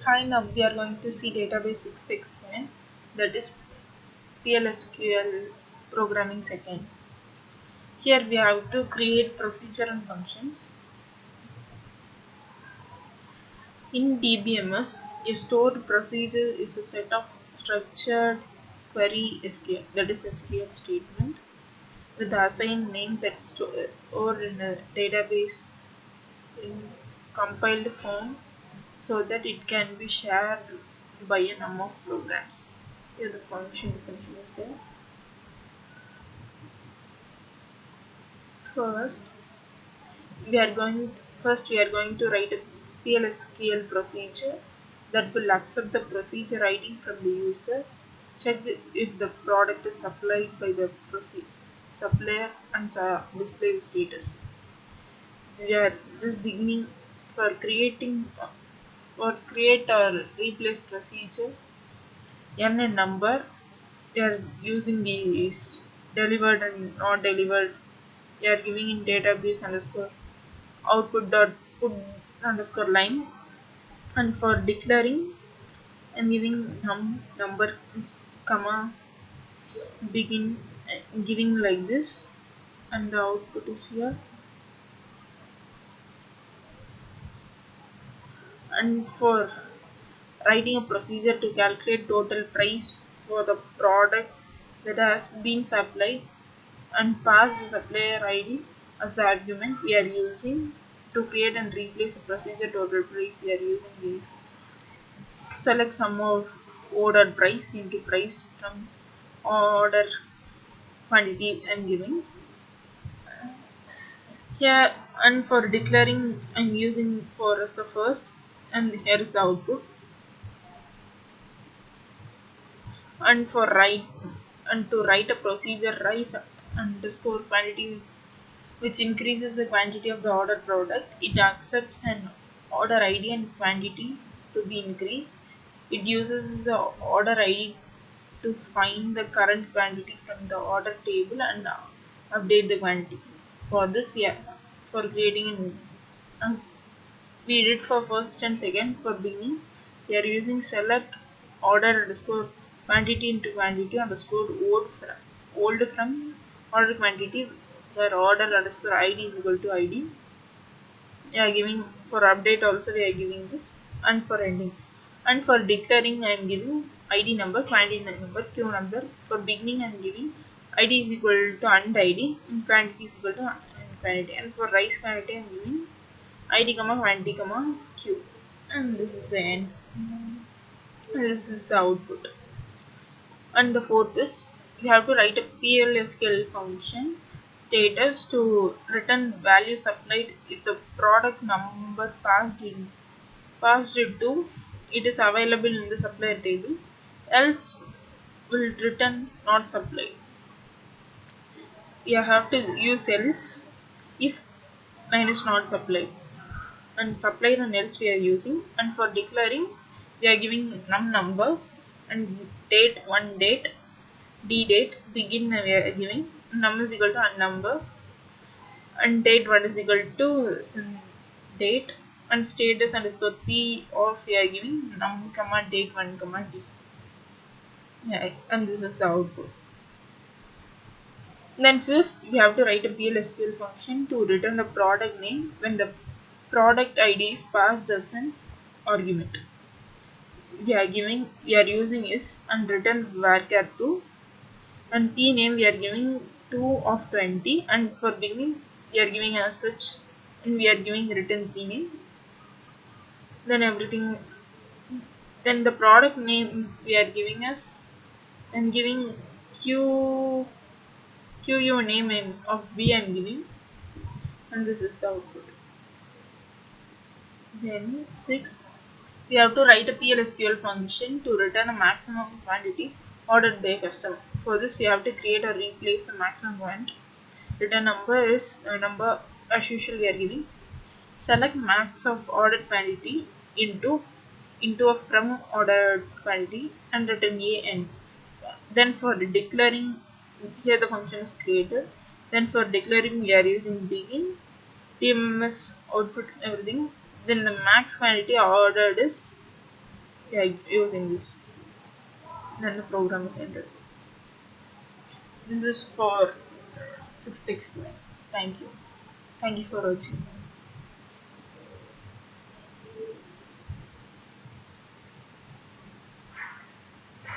Hi, now we are going to see database ex6 that is PLSQL programming second. Here we have to create procedure and functions. In DBMS, a stored procedure is a set of structured query SQL, that is SQL statement, with the assigned name that's stored in a database in compiled form so that it can be shared by a number of programs. Here the function definition is there. First, we are going to write a PLSQL procedure that will accept the procedure ID from the user, check if the product is supplied by the supplier, and display the status. We are just beginning for creating or create or replace procedure n a number. We are using these delivered and not delivered. We are giving in database underscore output dot put underscore line, and for declaring I'm giving number comma begin, giving like this, and the output is here. And for writing a procedure to calculate total price for the product that has been supplied and pass the supplier ID as the argument, we are using to create and replace the procedure total price. We are using these. Select sum of ordered price into price from order quantity I'm giving here. And for declaring I'm using for as the first, and here is the output. And for write and to write a procedure rise underscore quantity, which increases the quantity of the order product. It accepts an order ID and quantity to be increased. It uses the order ID to find the current quantity from the order table and update the quantity. For this, we are for creating an as we did for first and second. For beginning, we are using select order underscore quantity into quantity underscore old from order quantity, where order underscore ID is equal to ID. We are giving for update also we are giving this, and for ending. And for declaring I am giving ID number, quantity number, queue number. For beginning I am giving ID is equal to and ID and quantity is equal to and quantity. And for rise quantity I am giving ID comma quantity comma q. And this is the end. And this is the output. And the fourth is you have to write a PLSQL function status to return value supplied if the product number passed it to it is available in the supplier table, else will return not supplied. You have to use else if line is not supplied, and supplied and else we are using. And for declaring we are giving number and date one date d date begin, we are giving num is equal to number and date 1 is equal to some date, and status underscore p of we are giving num comma date 1 comma d. Yeah, and this is the output. Then fifth, we have to write a PLSQL function to return the product name when the product ID is passed as an argument. We are using is and return varchar2, and p name we are giving 2 of 20, and for beginning we are giving as such, and we are giving return p name. Then everything, then the product name we are giving as and giving q name of b I'm giving, and this is the output. Then sixth, we have to write a PLSQL function to return a maximum quantity ordered by a customer. For this, we have to create or replace the maximum quantity. Return number is a number as usual we are giving. Select max of ordered quantity into a from ordered quantity and return a n. Then for declaring, here the function is created. Then for declaring we are using begin, TMS output everything. Then the max quantity ordered is Yeah, using this. Then the program is ended. This is for sixth explain. Thank you. Thank you for watching.